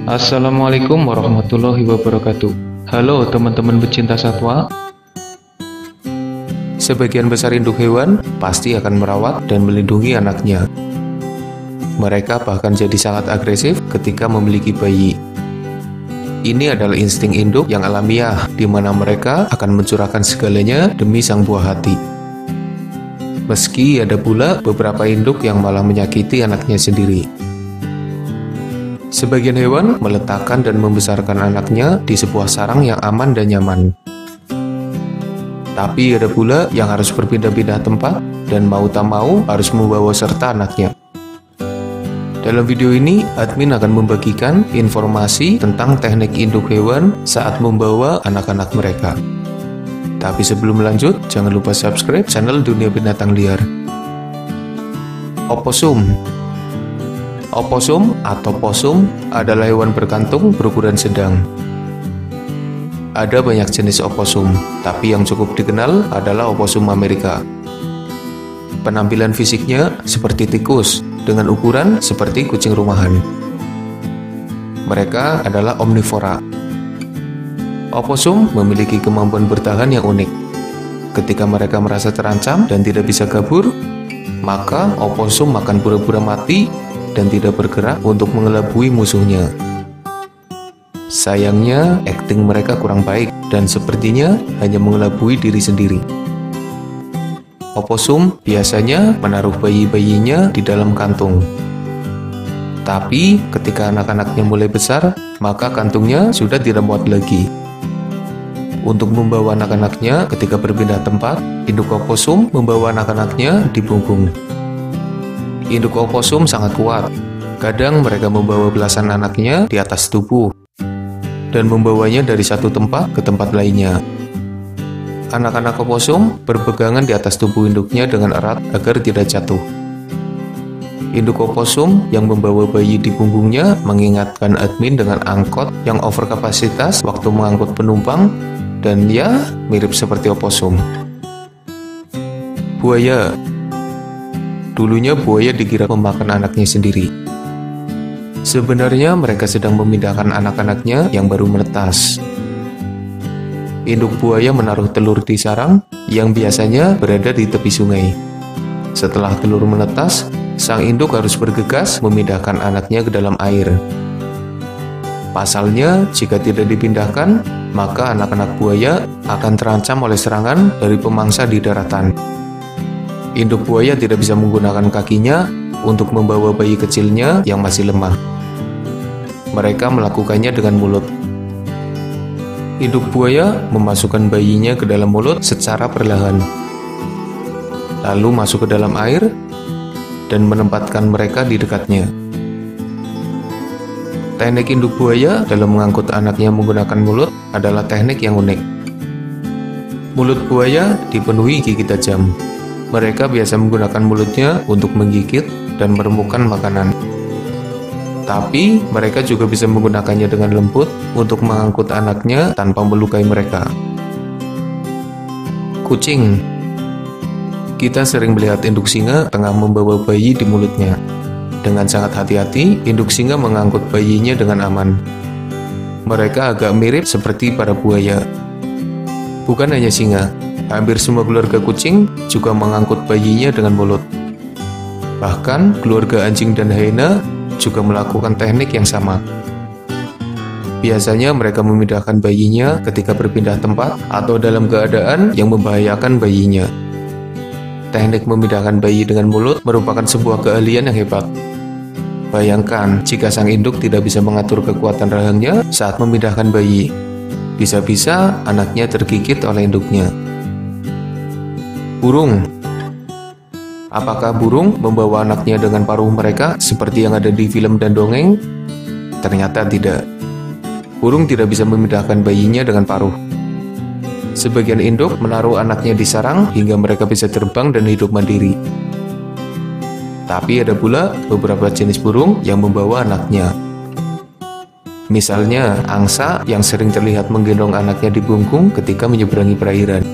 Assalamualaikum warahmatullahi wabarakatuh. Halo teman-teman pecinta satwa. Sebagian besar induk hewan pasti akan merawat dan melindungi anaknya. Mereka bahkan jadi sangat agresif ketika memiliki bayi. Ini adalah insting induk yang alamiah, di mana mereka akan mencurahkan segalanya demi sang buah hati. Meski ada pula beberapa induk yang malah menyakiti anaknya sendiri. Sebagian hewan meletakkan dan membesarkan anaknya di sebuah sarang yang aman dan nyaman. Tapi ada pula yang harus berpindah-pindah tempat dan mau tak mau harus membawa serta anaknya. Dalam video ini, admin akan membagikan informasi tentang teknik induk hewan saat membawa anak-anak mereka. Tapi sebelum lanjut, jangan lupa subscribe channel Dunia Binatang Liar. Oposum. Oposum atau posum adalah hewan berkantung berukuran sedang. Ada banyak jenis oposum, tapi yang cukup dikenal adalah oposum Amerika. Penampilan fisiknya seperti tikus, dengan ukuran seperti kucing rumahan. Mereka adalah omnivora. Oposum memiliki kemampuan bertahan yang unik. Ketika mereka merasa terancam dan tidak bisa kabur, maka oposum akan pura-pura mati dan tidak bergerak untuk mengelabui musuhnya. Sayangnya, akting mereka kurang baik dan sepertinya hanya mengelabui diri sendiri. Oposum biasanya menaruh bayi-bayinya di dalam kantung. Tapi ketika anak-anaknya mulai besar, maka kantungnya sudah tidak muat lagi. Untuk membawa anak-anaknya ketika berpindah tempat, induk oposum membawa anak-anaknya di punggung. Induk oposum sangat kuat. Kadang mereka membawa belasan anaknya di atas tubuh dan membawanya dari satu tempat ke tempat lainnya. Anak-anak oposum berpegangan di atas tubuh induknya dengan erat agar tidak jatuh. Induk oposum yang membawa bayi di punggungnya mengingatkan admin dengan angkot yang overkapasitas waktu mengangkut penumpang, dan ya, mirip seperti oposum. Buaya. Dulunya buaya dikira memakan anaknya sendiri. Sebenarnya mereka sedang memindahkan anak-anaknya yang baru menetas. Induk buaya menaruh telur di sarang yang biasanya berada di tepi sungai. Setelah telur menetas, sang induk harus bergegas memindahkan anaknya ke dalam air. Pasalnya, jika tidak dipindahkan, maka anak-anak buaya akan terancam oleh serangan dari pemangsa di daratan. Induk buaya tidak bisa menggunakan kakinya untuk membawa bayi kecilnya yang masih lemah. Mereka melakukannya dengan mulut. Induk buaya memasukkan bayinya ke dalam mulut secara perlahan, lalu masuk ke dalam air dan menempatkan mereka di dekatnya. Teknik induk buaya dalam mengangkut anaknya menggunakan mulut adalah teknik yang unik. Mulut buaya dipenuhi gigi tajam. Mereka biasa menggunakan mulutnya untuk menggigit dan meremukkan makanan. Tapi mereka juga bisa menggunakannya dengan lembut untuk mengangkut anaknya tanpa melukai mereka. Kucing. Kita sering melihat induk singa tengah membawa bayi di mulutnya. Dengan sangat hati-hati, induk singa mengangkut bayinya dengan aman. Mereka agak mirip seperti para buaya. Bukan hanya singa, hampir semua keluarga kucing juga mengangkut bayinya dengan mulut. Bahkan keluarga anjing dan hyena juga melakukan teknik yang sama. Biasanya mereka memindahkan bayinya ketika berpindah tempat atau dalam keadaan yang membahayakan bayinya. Teknik memindahkan bayi dengan mulut merupakan sebuah keahlian yang hebat. Bayangkan jika sang induk tidak bisa mengatur kekuatan rahangnya saat memindahkan bayi. Bisa-bisa anaknya tergigit oleh induknya. Burung. Apakah burung membawa anaknya dengan paruh mereka seperti yang ada di film dan dongeng? Ternyata tidak. Burung tidak bisa memindahkan bayinya dengan paruh. Sebagian induk menaruh anaknya di sarang hingga mereka bisa terbang dan hidup mandiri. Tapi ada pula beberapa jenis burung yang membawa anaknya. Misalnya, angsa yang sering terlihat menggendong anaknya di punggung ketika menyeberangi perairan.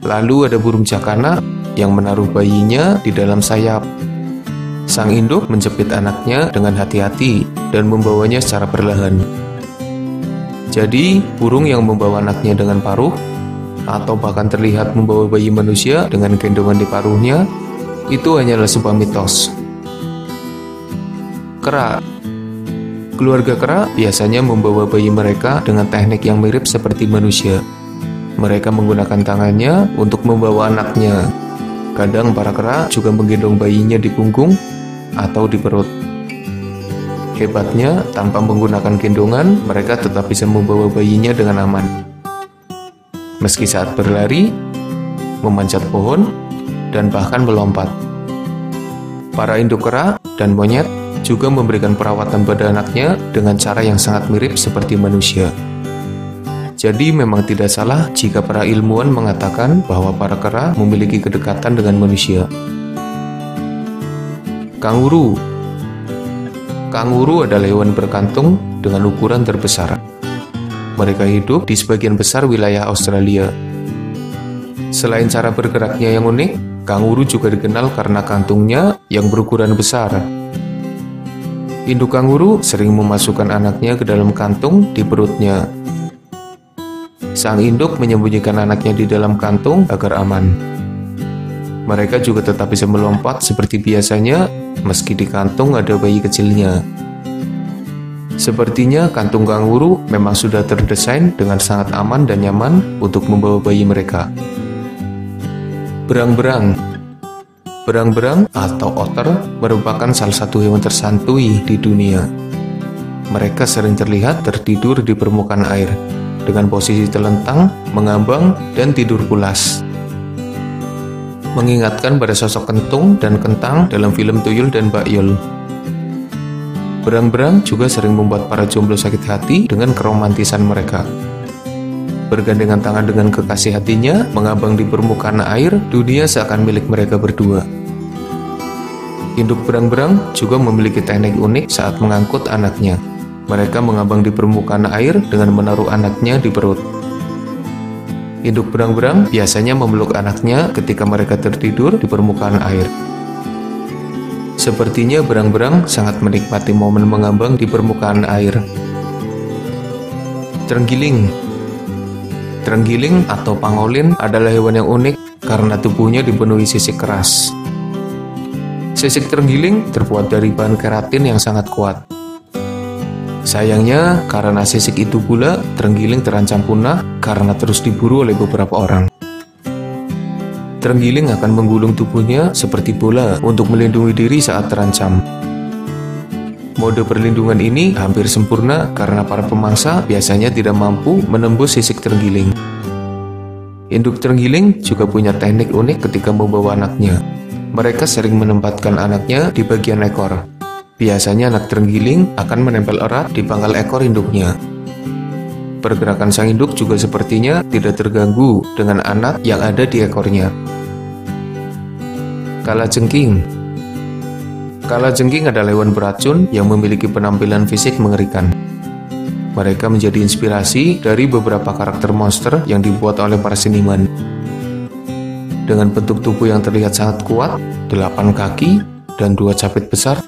Lalu ada burung jakana yang menaruh bayinya di dalam sayap. Sang induk menjepit anaknya dengan hati-hati dan membawanya secara perlahan. Jadi, burung yang membawa anaknya dengan paruh, atau bahkan terlihat membawa bayi manusia dengan gendongan di paruhnya, itu hanyalah sebuah mitos. Kera. Keluarga kera biasanya membawa bayi mereka dengan teknik yang mirip seperti manusia. Mereka menggunakan tangannya untuk membawa anaknya. Kadang para kera juga menggendong bayinya di punggung atau di perut. Hebatnya, tanpa menggunakan gendongan, mereka tetap bisa membawa bayinya dengan aman. Meski saat berlari, memanjat pohon, dan bahkan melompat. Para induk kera dan monyet juga memberikan perawatan pada anaknya dengan cara yang sangat mirip seperti manusia. Jadi memang tidak salah jika para ilmuwan mengatakan bahwa para kera memiliki kedekatan dengan manusia. Kanguru. Kanguru adalah hewan berkantung dengan ukuran terbesar. Mereka hidup di sebagian besar wilayah Australia. Selain cara bergeraknya yang unik, kanguru juga dikenal karena kantungnya yang berukuran besar. Induk kanguru sering memasukkan anaknya ke dalam kantung di perutnya. Sang induk menyembunyikan anaknya di dalam kantung agar aman. Mereka juga tetap bisa melompat seperti biasanya, meski di kantung ada bayi kecilnya. Sepertinya kantung kanguru memang sudah terdesain dengan sangat aman dan nyaman untuk membawa bayi mereka. Berang-berang. Berang-berang atau otter merupakan salah satu hewan tersantui di dunia. Mereka sering terlihat tertidur di permukaan air, dengan posisi telentang, mengambang, dan tidur pulas. Mengingatkan pada sosok kentung dan kentang dalam film Tuyul dan Mbak Yul. Berang-berang juga sering membuat para jomblo sakit hati dengan keromantisan mereka. Bergandengan tangan dengan kekasih hatinya, mengambang di permukaan air, dunia seakan milik mereka berdua. Induk berang-berang juga memiliki teknik unik saat mengangkut anaknya. Mereka mengambang di permukaan air dengan menaruh anaknya di perut. Induk berang-berang biasanya memeluk anaknya ketika mereka tertidur di permukaan air. Sepertinya berang-berang sangat menikmati momen mengambang di permukaan air. Terenggiling. Terenggiling atau pangolin adalah hewan yang unik karena tubuhnya dipenuhi sisik keras. Sisik terenggiling terbuat dari bahan keratin yang sangat kuat. Sayangnya, karena sisik itu pula, terenggiling terancam punah karena terus diburu oleh beberapa orang. Terenggiling akan menggulung tubuhnya seperti bola untuk melindungi diri saat terancam. Mode perlindungan ini hampir sempurna karena para pemangsa biasanya tidak mampu menembus sisik terenggiling. Induk terenggiling juga punya teknik unik ketika membawa anaknya. Mereka sering menempatkan anaknya di bagian ekor. Biasanya anak terenggiling akan menempel erat di pangkal ekor induknya. Pergerakan sang induk juga sepertinya tidak terganggu dengan anak yang ada di ekornya. Kalajengking. Kalajengking adalah hewan beracun yang memiliki penampilan fisik mengerikan. Mereka menjadi inspirasi dari beberapa karakter monster yang dibuat oleh para seniman. Dengan bentuk tubuh yang terlihat sangat kuat, 8 kaki, dan 2 capit besar,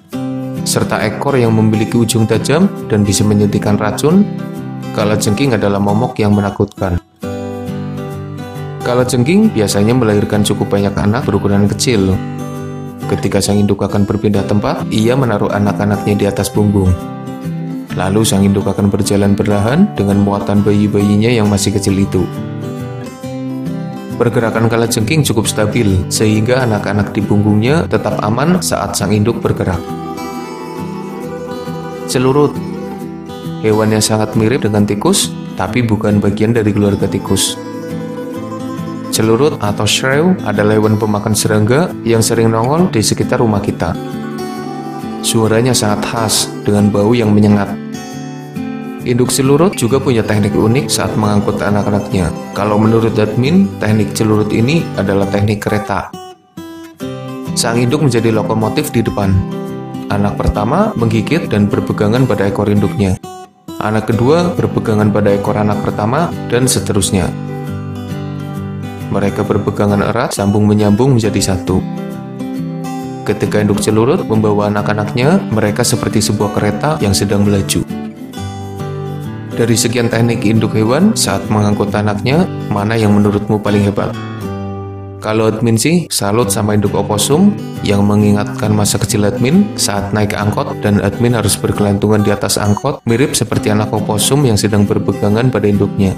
serta ekor yang memiliki ujung tajam dan bisa menyuntikkan racun, kalajengking adalah momok yang menakutkan. Kalajengking biasanya melahirkan cukup banyak anak berukuran kecil. Ketika sang induk akan berpindah tempat, ia menaruh anak-anaknya di atas punggung. Lalu sang induk akan berjalan perlahan dengan muatan bayi-bayinya yang masih kecil itu. Pergerakan kalajengking cukup stabil, sehingga anak-anak di punggungnya tetap aman saat sang induk bergerak. Celurut. Hewan yang sangat mirip dengan tikus, tapi bukan bagian dari keluarga tikus. Celurut atau shrew adalah hewan pemakan serangga yang sering nongol di sekitar rumah kita. Suaranya sangat khas dengan bau yang menyengat. Induk celurut juga punya teknik unik saat mengangkut anak-anaknya. Kalau menurut admin, teknik celurut ini adalah teknik kereta. Sang induk menjadi lokomotif di depan. Anak pertama menggigit dan berpegangan pada ekor induknya. Anak kedua berpegangan pada ekor anak pertama, dan seterusnya. Mereka berpegangan erat, sambung menyambung menjadi satu. Ketika induk celurut membawa anak-anaknya, mereka seperti sebuah kereta yang sedang melaju. Dari sekian teknik induk hewan saat mengangkut anaknya, mana yang menurutmu paling hebat? Kalau admin sih, salut sama induk oposum yang mengingatkan masa kecil admin saat naik angkot dan admin harus bergelantungan di atas angkot, mirip seperti anak oposum yang sedang berpegangan pada induknya.